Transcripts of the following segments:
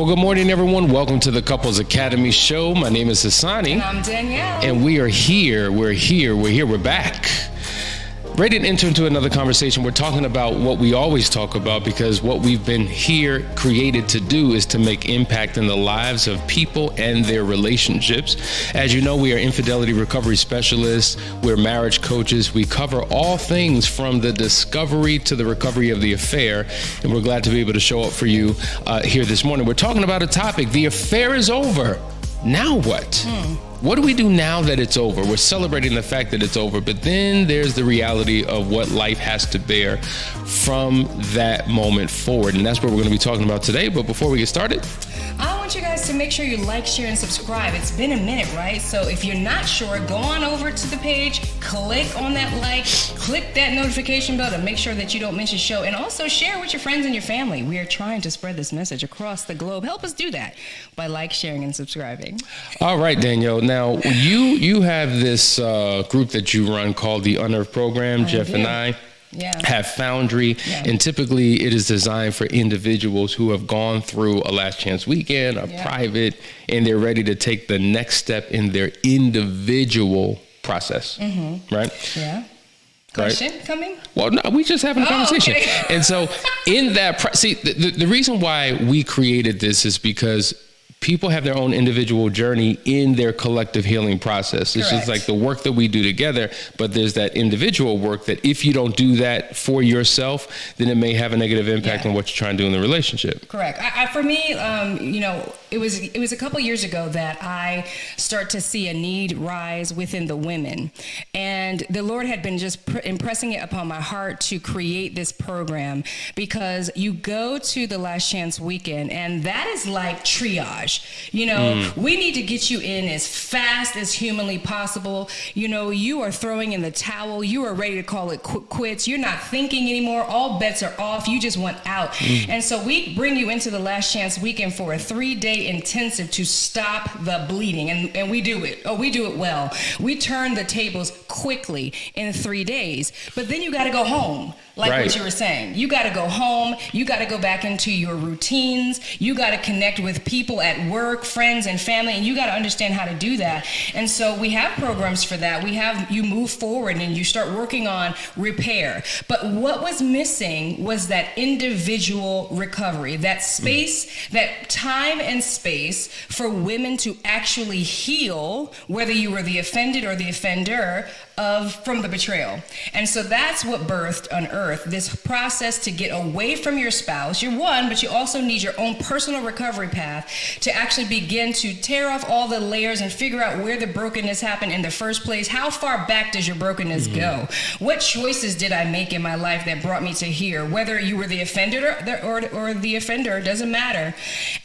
good morning, everyone. Welcome to the Couples Academy Show. My name is Hassani. And I'm Danielle. And we are here. We're back. Ready to enter into another conversation. We're talking about what we always talk about, because what we've been here created to do is to make impact in the lives of people and their relationships. As you know, we are infidelity recovery specialists. We're marriage coaches. We cover all things from the discovery to the recovery of the affair. And we're glad to be able to show up for you here this morning. We're talking about a topic. The affair is over. Now what? What do we do now that it's over? We're celebrating the fact that it's over, but then there's the reality of what life has to bear from that moment forward. And that's what we're going to be talking about today. But before we get started, I want you guys to make sure you like, share, and subscribe. It's been a minute, right? So if you're not sure, go on over to the page, click on that like, click that notification bell to make sure that you don't miss a show, and also share with your friends and your family. We are trying to spread this message across the globe. Help us do that by like, sharing, and subscribing. All right, Danielle. Now, you have this group that you run called the Unearth Program. Jeff and I have Foundry, and typically it is designed for individuals who have gone through a last chance weekend, a private, and they're ready to take the next step in their individual process, right? Yeah. Question coming? Well, no, we just having a conversation. Okay. And so in that, the reason why we created this is because people have their own individual journey in their collective healing process. It's just like the work that we do together, but there's that individual work that if you don't do that for yourself, then it may have a negative impact on what you're trying to do in the relationship. Correct. For me, it was a couple years ago that I start to see a need rise within the women, and the Lord had been just impressing it upon my heart to create this program, because you go to the last chance weekend, and that is like triage. We need to get you in as fast as humanly possible. You are throwing in the towel. You are ready to call it quits. You're not thinking anymore. All bets are off. You just want out. And so we bring you into the last chance weekend for a 3-day intensive to stop the bleeding. And we do it. We do it well. We turn the tables quickly in 3 days. But then you got to go home. What you were saying. You got to go home. You got to go back into your routines. You got to connect with people at work, friends and family, and you got to understand how to do that. And so we have programs for that. You move forward and you start working on repair. But what was missing was that individual recovery, that space, that time and space for women to actually heal, whether you were the offended or the offender, from the betrayal. And so that's what birthed Unearth, this process to get away from your spouse. You're one, but you also need your own personal recovery path to actually begin to tear off all the layers and figure out where the brokenness happened in the first place. How far back does your brokenness go? What choices did I make in my life that brought me to here? Whether you were the offender or the offender, doesn't matter.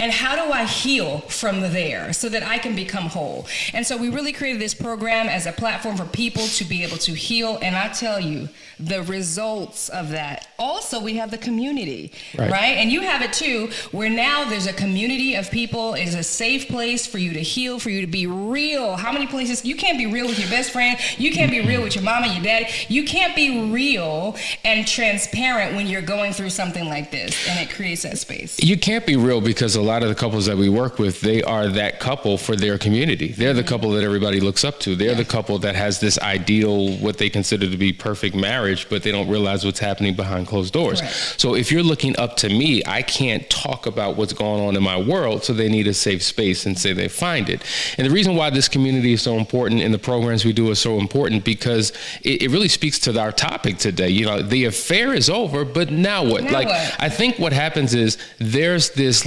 And how do I heal from there so that I can become whole? And so we really created this program as a platform for people to be able to heal. And I tell you, the results of that. Also, we have the community, right? And you have it too, where now there's a community of people. It is a safe place for you to heal, for you to be real. How many places? You can't be real with your best friend. You can't be real with your mama, your daddy. You can't be real and transparent when you're going through something like this, and it creates that space. You can't be real because a lot of the couples that we work with, they are that couple for their community. They're the couple that everybody looks up to. They're the couple that has this ideal, what they consider to be perfect marriage, but they don't realize what's happening behind closed doors. So if you're looking up to me, I can't talk about what's going on in my world, so they need a safe space and say they find it. And the reason why this community is so important and the programs we do are so important, because it really speaks to our topic today. The affair is over, but now what? What? I think what happens is there's this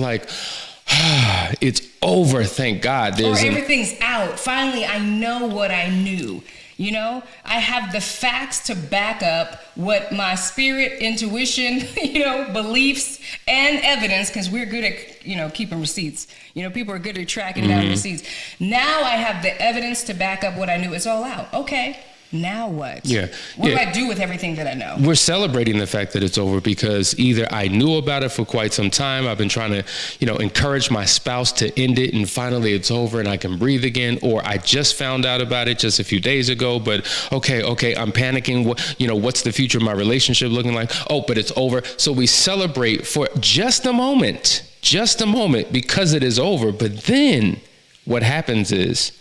it's over, thank God. Everything's out. Finally, I know what I knew. I have the facts to back up what my spirit, intuition, beliefs and evidence, because we're good at, keeping receipts. People are good at tracking down receipts. Now I have the evidence to back up what I knew. It's all out. Okay. Now what? What do I do with everything that I know? We're celebrating the fact that it's over because either I knew about it for quite some time. I've been trying to, encourage my spouse to end it, and finally it's over and I can breathe again. Or I just found out about it just a few days ago, but okay, I'm panicking. What's the future of my relationship looking like? Oh, but it's over. So we celebrate for just a moment. just a moment because it is over. But then what happens is,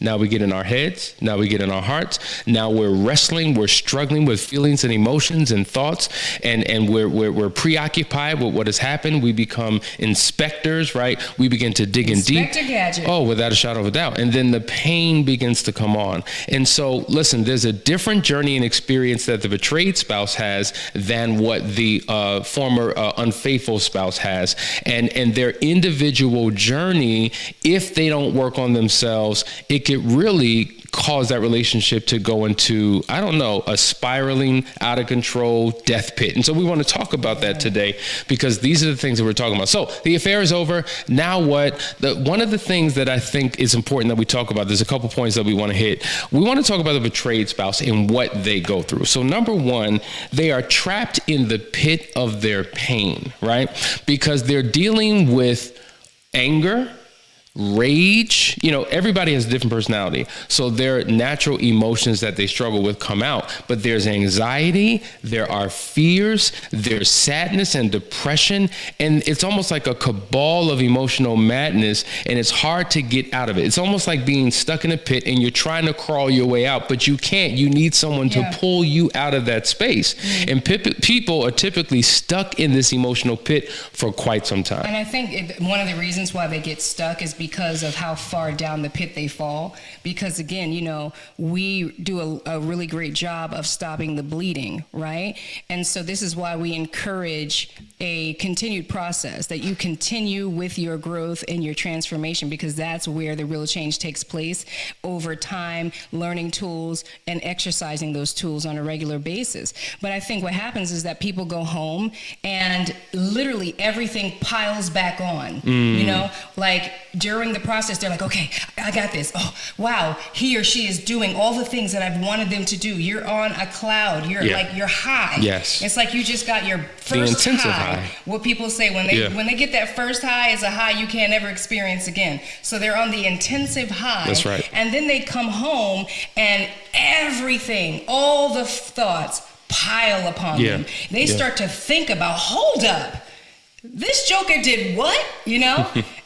now we get in our heads. Now we get in our hearts. Now we're wrestling. We're struggling with feelings and emotions and thoughts, and we're preoccupied with what has happened. We become inspectors, right? We begin to dig in deep. Inspector Gadget. Oh, without a shadow of a doubt. And then the pain begins to come on. And so, listen, there's a different journey and experience that the betrayed spouse has than what the former unfaithful spouse has. And their individual journey, if they don't work on themselves, it could really cause that relationship to go into, I don't know, a spiraling, out of control death pit. And so we want to talk about that today, because these are the things that we're talking about. So the affair is over. Now what? One of the things that I think is important that we talk about, there's a couple points that we want to hit. We want to talk about the betrayed spouse and what they go through. So number one, they are trapped in the pit of their pain, right? Because they're dealing with anger, rage. Everybody has a different personality. So their natural emotions that they struggle with come out, but there's anxiety, there are fears, there's sadness and depression, and it's almost like a cabal of emotional madness, and it's hard to get out of it. It's almost like being stuck in a pit and you're trying to crawl your way out, but you can't. You need someone to pull you out of that space. And people are typically stuck in this emotional pit for quite some time. And I think one of the reasons why they get stuck is because of how far down the pit they fall. Because again, we do a really great job of stopping the bleeding, right? And so this is why we encourage a continued process, that you continue with your growth and your transformation, because that's where the real change takes place over time, learning tools and exercising those tools on a regular basis. But I think what happens is that people go home and literally everything piles back on, like during the process, they're like, okay, I got this. Oh, wow, he or she is doing all the things that I've wanted them to do. You're on a cloud. You're high. Yes. It's like you just got your first high. What people say when they get that first high is a high you can't ever experience again. So they're on the intensive high. That's right. And then they come home and everything, all the thoughts pile upon them. They start to think about, hold up, this joker did what?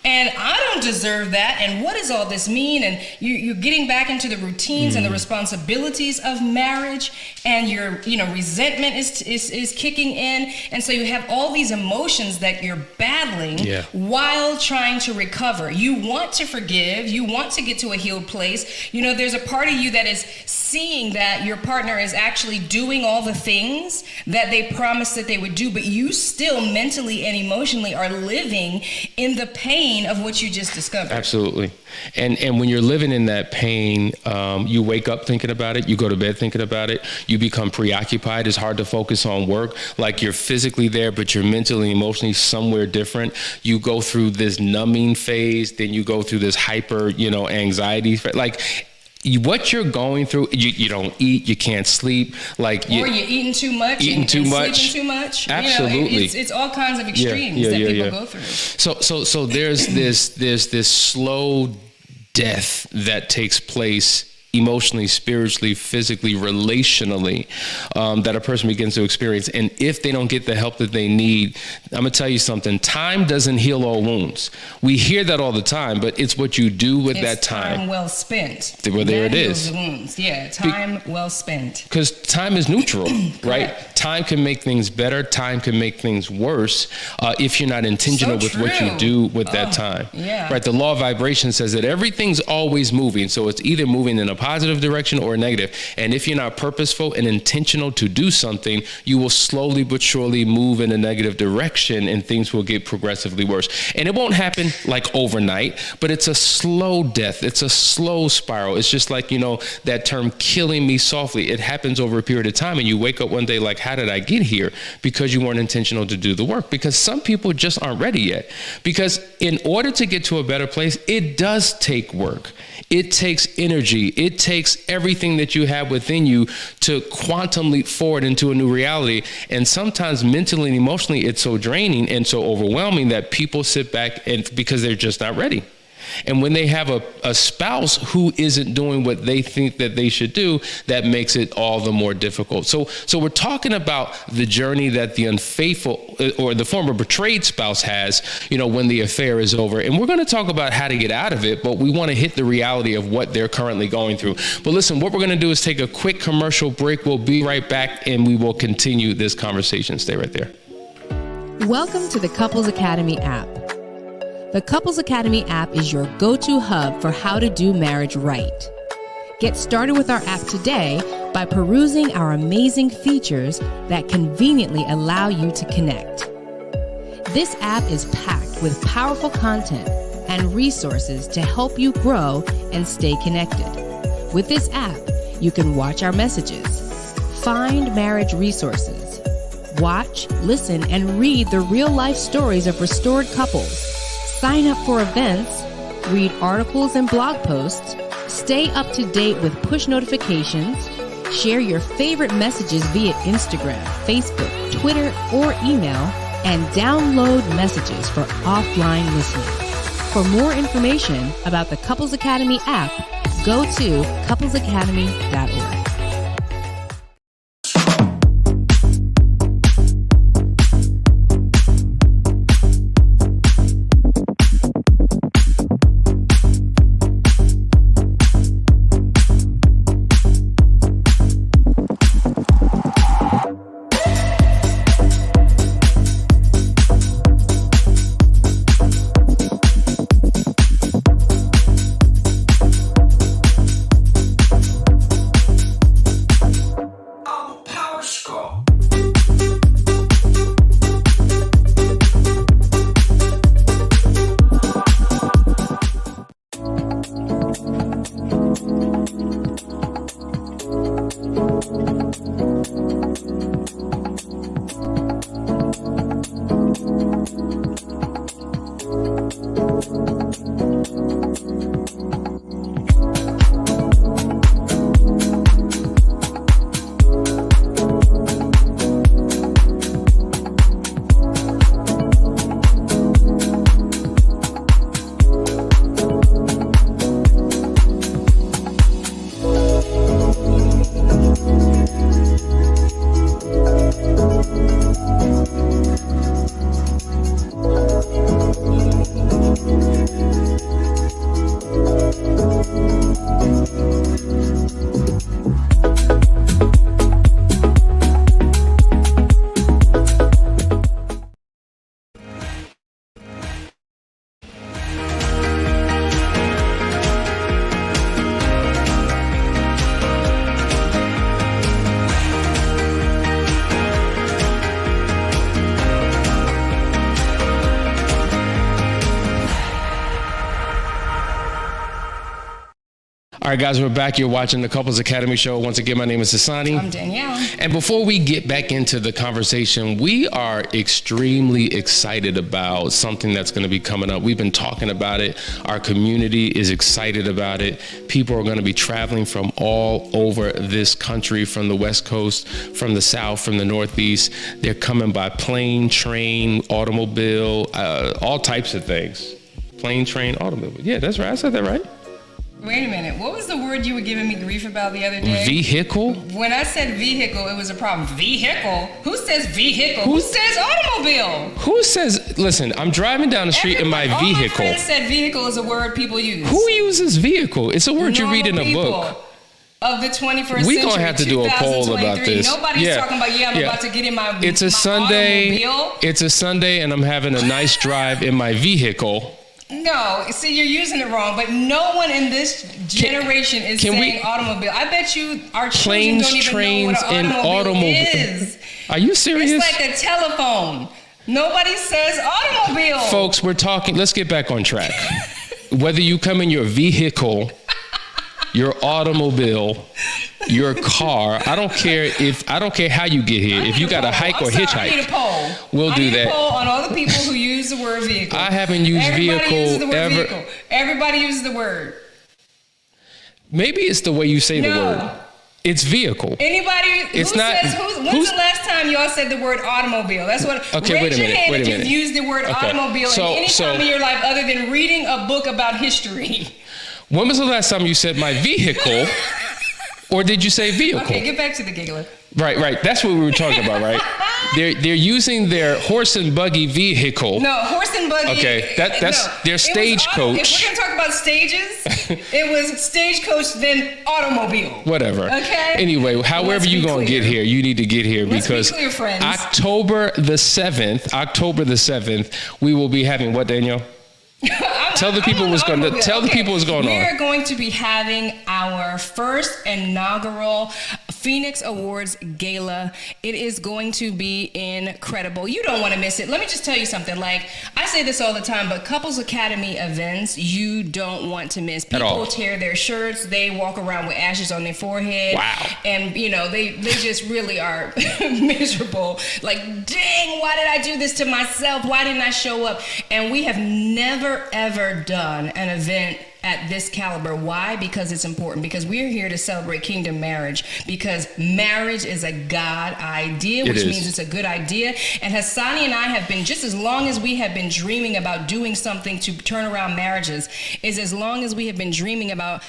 And I don't deserve that. And what does all this mean? And you're getting back into the routines and the responsibilities of marriage, and your resentment is kicking in. And so you have all these emotions that you're battling while trying to recover. You want to forgive. You want to get to a healed place. There's a part of you that is seeing that your partner is actually doing all the things that they promised that they would do, but you still mentally and emotionally are living in the pain of what you just discovered. Absolutely. And when you're living in that pain, you wake up thinking about it. You go to bed thinking about it. You become preoccupied. It's hard to focus on work. Like you're physically there, but you're mentally, emotionally somewhere different. You go through this numbing phase. Then you go through this hyper, anxiety. Like, what you're going through, you don't eat, you can't sleep, or you're eating too much, sleeping too much. Absolutely, it's all kinds of extremes that people go through. So there's this slow death that takes place emotionally, spiritually, physically, relationally, that a person begins to experience. And if they don't get the help that they need, I'm gonna tell you something, time doesn't heal all wounds. We hear that all the time, but it's what you do with that time. Time well spent. Well, there it is. The wounds. Yeah, time well spent. Because time is neutral, right? Time can make things better. Time can make things worse if you're not intentional with what you do with that time. Yeah. Right. The law of vibration says that everything's always moving. So it's either moving in a positive direction or a negative. And if you're not purposeful and intentional to do something, you will slowly but surely move in a negative direction, and things will get progressively worse. And it won't happen like overnight, but it's a slow death. It's a slow spiral. It's just like, that term killing me softly. It happens over a period of time, and you wake up one day like, how did I get here? Because you weren't intentional to do the work. Because some people just aren't ready yet. Because in order to get to a better place, it does take work. It takes energy. It takes everything that you have within you to quantum leap forward into a new reality. And sometimes mentally and emotionally, it's so draining and so overwhelming that people sit back and because they're just not ready. And when they have a spouse who isn't doing what they think that they should do, that makes it all the more difficult. So we're talking about the journey that the unfaithful or the former betrayed spouse has, when the affair is over. And we're going to talk about how to get out of it, but we want to hit the reality of what they're currently going through. But listen, what we're going to do is take a quick commercial break. We'll be right back and we will continue this conversation. Stay right there. Welcome to the Couples Academy app. The Couples Academy app is your go-to hub for how to do marriage right. Get started with our app today by perusing our amazing features that conveniently allow you to connect. This app is packed with powerful content and resources to help you grow and stay connected. With this app, you can watch our messages, find marriage resources, watch, listen, and read the real-life stories of restored couples, sign up for events, read articles and blog posts, stay up to date with push notifications, share your favorite messages via Instagram, Facebook, Twitter, or email, and download messages for offline listening. For more information about the Couples Academy app, go to couplesacademy.org. All right, guys, we're back. You're watching the Couples Academy show. Once again, my name is Hassani. I'm Danielle. And before we get back into the conversation, we are extremely excited about something that's going to be coming up. We've been talking about it. Our community is excited about it. People are going to be traveling from all over this country, from the West Coast, from the South, from the Northeast. They're coming by plane, train, automobile, all types of things. Plane, train, automobile. Yeah, that's right. I said that right. Wait a minute. What was the word you were giving me grief about the other day? Vehicle? When I said vehicle, it was a problem. Vehicle? Who says vehicle? Who says automobile? Who says, listen, I'm driving down the street in my vehicle. All my friends said vehicle is a word people use. Who uses vehicle? It's a word you read in a book. Of the 21st century, we're going to have to do a poll about this. Nobody's talking about, I'm about to get in my It's a Sunday. Automobile. It's a Sunday, and I'm having a nice drive in my vehicle. No, see, you're using it wrong, but no one in this generation is saying automobile. I bet you our children don't even know what an automobile is. Are you serious? It's like a telephone. Nobody says automobile. Folks, we're talking, let's get back on track. Whether you come in your vehicle, your automobile, your car, I don't care how you get here. If you got to hike or hitchhike, I need a poll. We'll do that. I need a poll on all the people who use the word vehicle. I haven't used vehicle ever. Vehicle. Everybody uses the word. Maybe it's the way you say the word. It's vehicle. Anybody who It's not- says, when's the last time y'all said the word automobile? That's what, Okay, raise your hand if minute. you've used the word Okay. automobile So- at any so- time in your life other than reading a book about history. When was the last time you said my vehicle? Or did you say vehicle? Okay, get back to the giggler. Right. That's what we were talking about, right? They're using their horse and buggy vehicle. No, horse and buggy. Okay, that's their It was stagecoach. If we're going to talk about stages, it was stagecoach, then automobile. Whatever. Okay? Anyway, however Let's you be going to clear. get here, you need to get here Let's be because clear, friends. October the 7th, we will be having what, Danielle? Tell the people what's going on. Tell the people what's going on. We're going to be having our first inaugural Phoenix Awards Gala. It is going to be incredible. You don't want to miss it. Let me just tell you something. Like, I say this all the time, but Couples Academy events, you don't want to miss. At all. People tear their shirts. They walk around with ashes on their forehead. Wow. And, you know, they just really are miserable. Like, dang, why did I do this to myself? Why didn't I show up? And we have never, ever done an event at this caliber. Why? Because it's important. Because we're here to celebrate kingdom marriage. Because marriage is a God idea, which means it's a good idea. And Hassani and I have been, just as long as we have been dreaming about doing something to turn around marriages, is as long as we have been dreaming about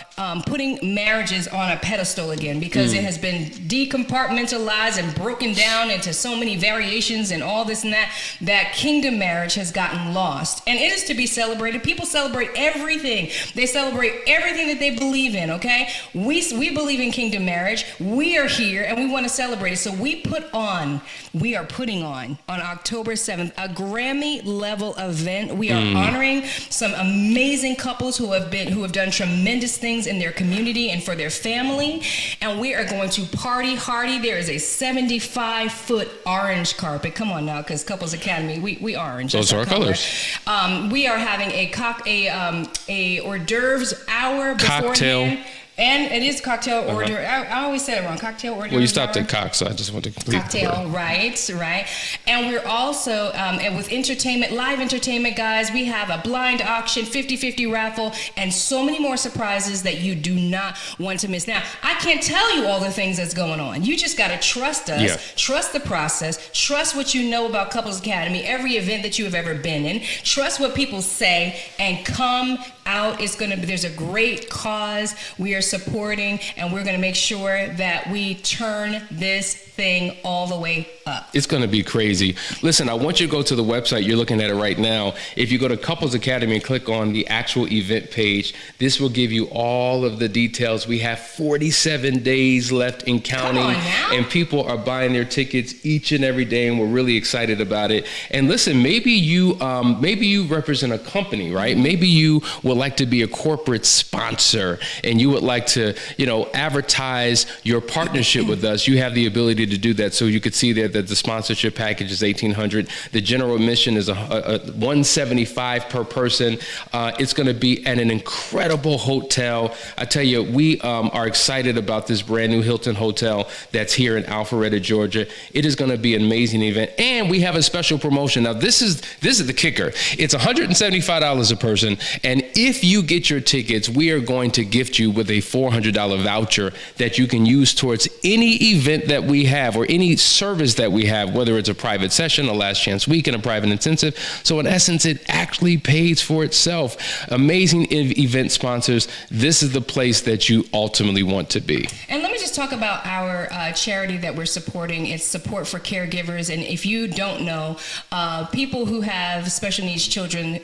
putting marriages on a pedestal again. Because it has been decompartmentalized and broken down into so many variations and all this and that kingdom marriage has gotten lost. And it is to be celebrated. People celebrate everything. They celebrate everything that they believe in, okay? We believe in kingdom marriage. We are here and we want to celebrate it. So we are putting on October 7th, a Grammy level event. We are honoring some amazing couples who have done tremendous things in their community and for their family. And we are going to party hardy. There is a 75-foot orange carpet. Come on now, because Couples Academy, we orange. Those That's are our colors. We are having a hors d'oeuvres hour Cocktail. beforehand. And it is cocktail hors d'oeuvre. I always say it wrong. Cocktail hors d'oeuvres. Well, you stopped hour. at cock, so I just want to complete Cocktail, right. And we're also, and with entertainment, live entertainment, guys, we have a blind auction, 50-50 raffle, and so many more surprises that you do not want to miss. Now, I can't tell you all the things that's going on. You just got to trust us, trust the process, trust what you know about Couples Academy, every event that you have ever been in, trust what people say, and come out. There's a great cause we are supporting, and we're going to make sure that we turn this thing all the way up. It's going to be crazy. Listen, I want you to go to the website. You're looking at it right now. If you go to Couples Academy and click on the actual event page, this will give you all of the details. We have 47 days left in counting, Come on now. and people are buying their tickets each and every day, and we're really excited about it. And listen, maybe you represent a company, right? Maybe you would like to be a corporate sponsor, and you would like to, advertise your partnership with us. You have the ability to do that. So you could see there that the sponsorship package is $1,800. The general admission is a $175 per person. It's going to be at an incredible hotel. I tell you, we are excited about this brand new Hilton hotel that's here in Alpharetta, Georgia. It is going to be an amazing event, and we have a special promotion. Now, this is the kicker. It's $175 a person, and if you get your tickets, we are going to gift you with a $400 voucher that you can use towards any event that we have or any service that we have, whether it's a private session, a last chance weekend, a private intensive. So in essence, it actually pays for itself. Amazing event sponsors. This is the place that you ultimately want to be. And let me just talk about our charity that we're supporting. It's Support for Caregivers. And if you don't know, people who have special needs children,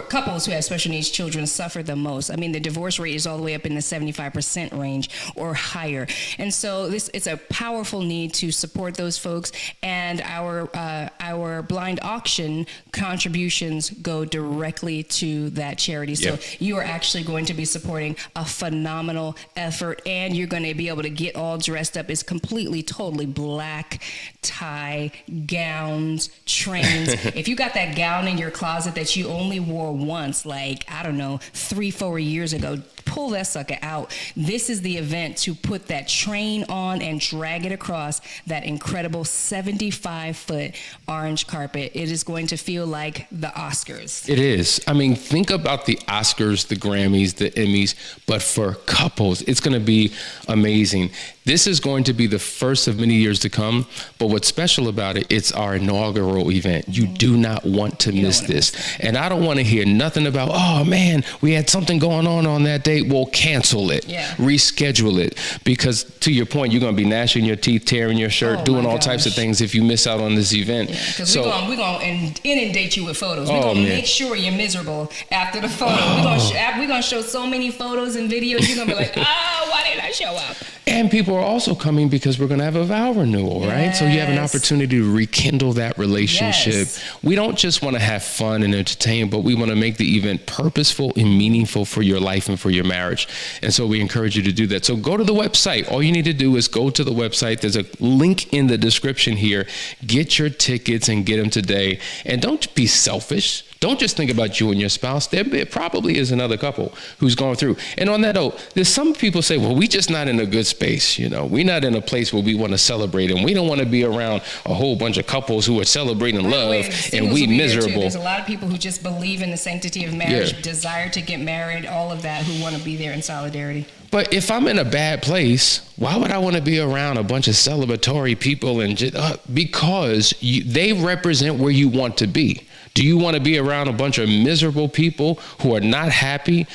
couples who have special needs children suffer the most. I mean, the divorce rate is all the way up in the 75% range or higher. And so it's a powerful need to support those folks. And our blind auction contributions go directly to that charity. So you are actually going to be supporting a phenomenal effort, and you're going to be able to get all dressed up. It's completely, totally black tie, gowns, trains. If you got that gown in your closet that you only wore once, like, I don't know, 3-4 years ago, pull that sucker out. This is the event to put that train on and drag it across that incredible 75-foot orange carpet. It is going to feel like the Oscars. It is. I mean, think about the Oscars, the Grammys, the Emmys, but for couples, it's going to be amazing. This is going to be the first of many years to come. But what's special about it, it's our inaugural event. You do not want to miss this. And I don't want to hear nothing about, oh man, we had something going on that date. Well, cancel it, reschedule it. Because to your point, you're going to be gnashing your teeth, tearing your shirt, doing all types of things if you miss out on this event. Because we're going to inundate you with photos. We're going to make sure you're miserable after the photo. We're going to show so many photos and videos. You're going to be like, why didn't I show up? And people are also coming because we're going to have a vow renewal, right? So you have an opportunity to rekindle that relationship. We don't just want to have fun and entertain, but we want to make the event purposeful and meaningful for your life and for your marriage. And so we encourage you to do that. So go to the website. All you need to do is go to the website. There's a link in the description here. Get your tickets and get them today. And don't be selfish. Don't just think about you and your spouse. There probably is another couple who's going through. And on that note, there's some people say, well, we just not in a good space. We're not in a place where we want to celebrate, and we don't want to be around a whole bunch of couples who are celebrating love and we miserable. There's a lot of people who just believe in the sanctity of marriage, desire to get married, all of that, who want to be there in solidarity. But if I'm in a bad place, why would I want to be around a bunch of celebratory people? And because they represent where you want to be. Do you want to be around a bunch of miserable people who are not happy?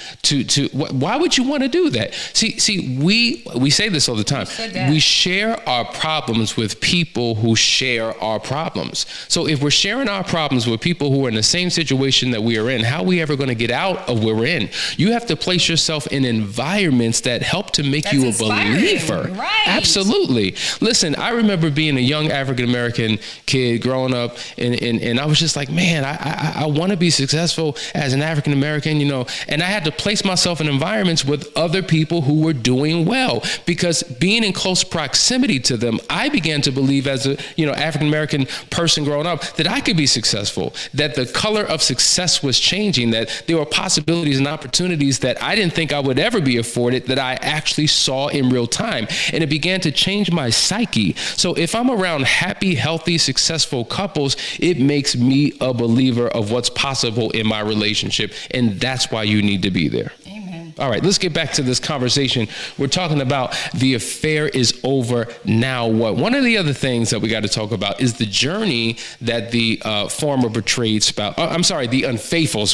Why would you want to do that? See, we say this all the time. We share our problems with people who share our problems. So if we're sharing our problems with people who are in the same situation that we are in, how are we ever going to get out of where we're in? You have to place yourself in environments that help to make you a believer. Right. Absolutely. Listen, I remember being a young African-American kid growing up, and I was just like, man, I want to be successful as an African-American, and I had to place myself in environments with other people who were doing well, because being in close proximity to them, I began to believe as a, African-American person growing up that I could be successful, that the color of success was changing, that there were possibilities and opportunities that I didn't think I would ever be afforded that I actually saw in real time. And it began to change my psyche. So if I'm around happy, healthy, successful couples, it makes me a believer of what's possible in my relationship. And that's why you need to be there. Amen. All right, let's get back to this conversation. We're talking about the affair is over, now what? One of the other things that we got to talk about is the journey that the former betrayed spouse, the unfaithful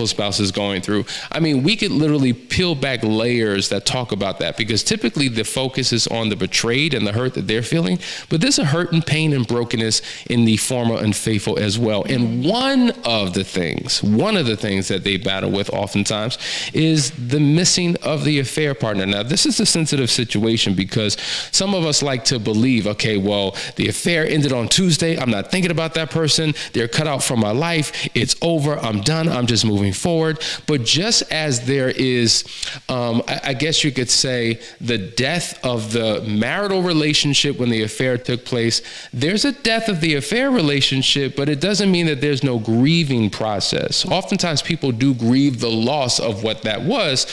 spouse is going through. I mean, we could literally peel back layers that talk about that, because typically the focus is on the betrayed and the hurt that they're feeling, but there's a hurt and pain and brokenness in the former unfaithful as well. And one of the things that they battle with oftentimes is the missing of the affair partner. Now, this is a sensitive situation because some of us like to believe, okay, well, the affair ended on Tuesday. I'm not thinking about that person. They're cut out from my life. It's over. I'm done. I'm just moving forward. But just as there is, I guess you could say, the death of the marital relationship when the affair took place, there's a death of the affair relationship, but it doesn't mean that there's no grieving process. Oftentimes people do grieve the loss of what that was,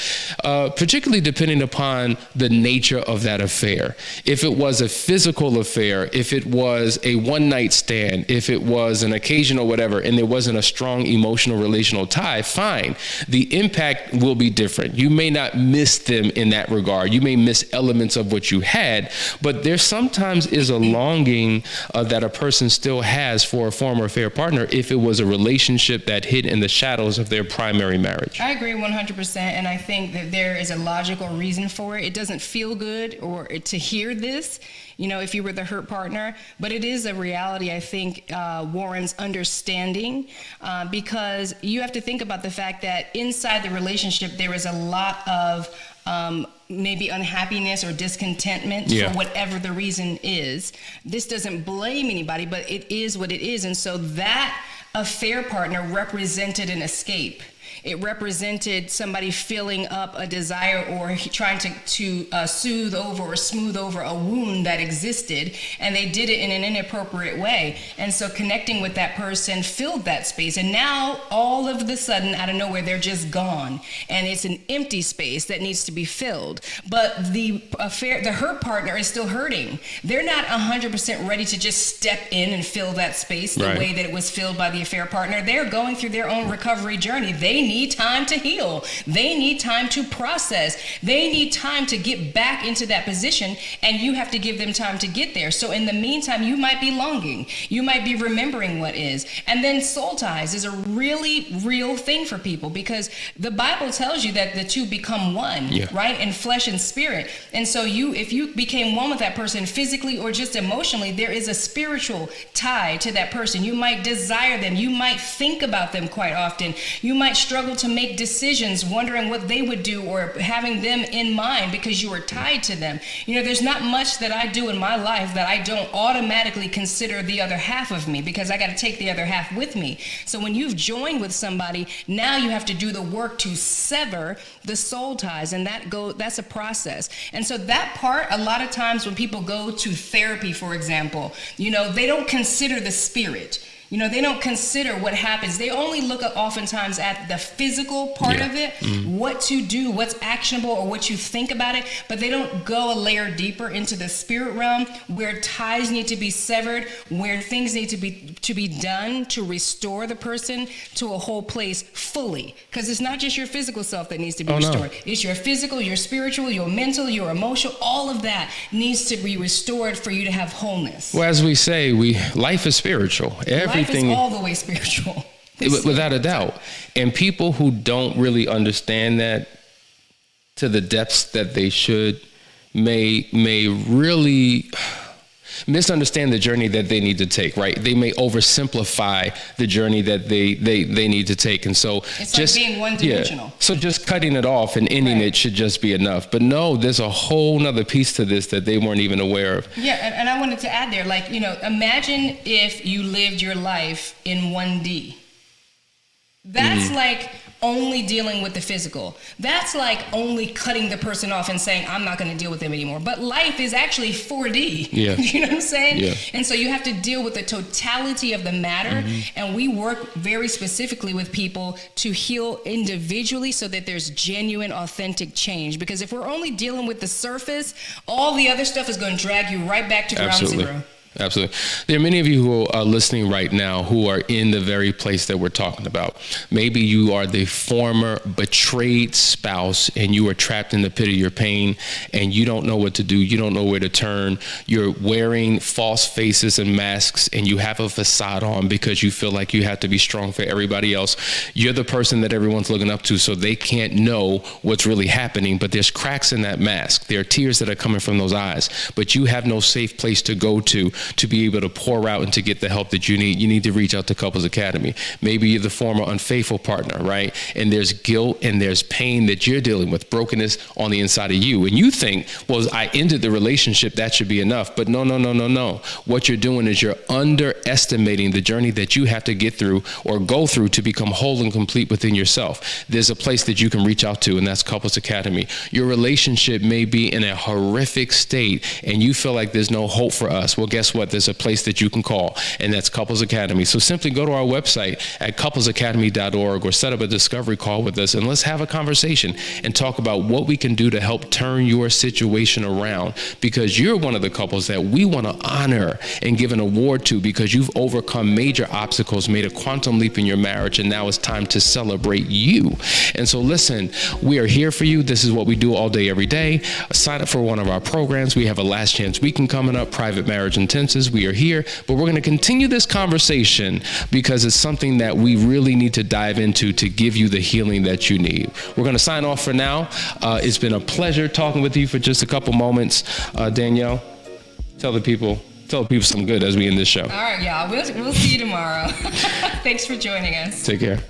particularly depending upon the nature of that affair. If it was a physical affair, if it was a one-night stand, if it was an occasion or whatever, and there wasn't a strong emotional relational tie, fine. The impact will be different. You may not miss them in that regard. You may miss elements of what you had, but there sometimes is a longing that a person still has for a former affair partner if it was a relationship that hid in the shadows of their primary marriage. I agree 100%, and I think that there is a logical reason for it. It doesn't feel good or to hear this, if you were the hurt partner, but it is a reality, I think, warrants understanding, because you have to think about the fact that inside the relationship there is a lot of maybe unhappiness or discontentment for whatever the reason is. This doesn't blame anybody, but it is what it is. And so that affair partner represented an escape. It represented somebody filling up a desire or trying to soothe over or smooth over a wound that existed, and they did it in an inappropriate way. And so connecting with that person filled that space, and now all of the sudden, out of nowhere, they're just gone, and it's an empty space that needs to be filled. But the hurt partner is still hurting. They're not 100% ready to just step in and fill that space the way that it was filled by the affair partner. They're going through their own recovery journey. They need need time to heal. They need time to process. They need time to get back into that position, and you have to give them time to get there. So in the meantime, you might be longing. You might be remembering what is. And then soul ties is a really real thing for people, because the Bible tells you that the two become one, right? In flesh and spirit. And so if you became one with that person physically or just emotionally, there is a spiritual tie to that person. You might desire them. You might think about them quite often. You might struggle to make decisions, wondering what they would do or having them in mind because you are tied to them. You know, there's not much that I do in my life that I don't automatically consider the other half of me, because I got to take the other half with me. So when you've joined with somebody, now you have to do the work to sever the soul ties, and that's a process. And so that part, a lot of times when people go to therapy, for example, you know, they don't consider the spirit. You know, they don't consider what happens. They only look oftentimes at the physical part of it, what to do, what's actionable, or what you think about it, but they don't go a layer deeper into the spirit realm, where ties need to be severed, where things need to be done to restore the person to a whole place fully. Because it's not just your physical self that needs to be restored. No. It's your physical, your spiritual, your mental, your emotional, all of that needs to be restored for you to have wholeness. Well, as we say, life is spiritual. Life is all the way spiritual. Without a doubt. And people who don't really understand that to the depths that they should may really misunderstand the journey that they need to take, right? They may oversimplify the journey that they need to take. And so it's just like being one-dimensional. So just cutting it off and ending it should just be enough. But no, there's a whole nother piece to this that they weren't even aware of. Yeah, and I wanted to add there, like, you know, imagine if you lived your life in 1D. That's like only dealing with the physical. That's like only cutting the person off and saying, I'm not going to deal with them anymore. But life is actually 4D. Yeah. You know what I'm saying? Yeah. And so you have to deal with the totality of the matter. And we work very specifically with people to heal individually so that there's genuine, authentic change. Because if we're only dealing with the surface, all the other stuff is going to drag you right back to ground zero. Absolutely. There are many of you who are listening right now who are in the very place that we're talking about. Maybe you are the former betrayed spouse and you are trapped in the pit of your pain and you don't know what to do. You don't know where to turn. You're wearing false faces and masks and you have a facade on because you feel like you have to be strong for everybody else. You're the person that everyone's looking up to, so they can't know what's really happening, but there's cracks in that mask. There are tears that are coming from those eyes, but you have no safe place to go to be able to pour out and to get the help that you need. You need to reach out to Couples Academy. Maybe you're the former unfaithful partner, right? And there's guilt and there's pain that you're dealing with, brokenness on the inside of you. And you think, well, I ended the relationship, that should be enough. But no. What you're doing is you're underestimating the journey that you have to get through or go through to become whole and complete within yourself. There's a place that you can reach out to, and that's Couples Academy. Your relationship may be in a horrific state and you feel like there's no hope for us. Well, guess what? There's a place that you can call, and that's Couples Academy. So simply go to our website at couplesacademy.org or set up a discovery call with us, and let's have a conversation and talk about what we can do to help turn your situation around, because you're one of the couples that we want to honor and give an award to, because you've overcome major obstacles, made a quantum leap in your marriage, and now it's time to celebrate you. And so listen, we are here for you. This is what we do all day, every day. Sign up for one of our programs. We have a Last Chance Weekend coming up, Private Marriage Intensives. We are here, but we're going to continue this conversation because it's something that we really need to dive into to give you the healing that you need. We're going to sign off for now. It's been a pleasure talking with you for just a couple moments. Danielle, tell the people some good as we end this show. All right, y'all. We'll see you tomorrow. Thanks for joining us. Take care.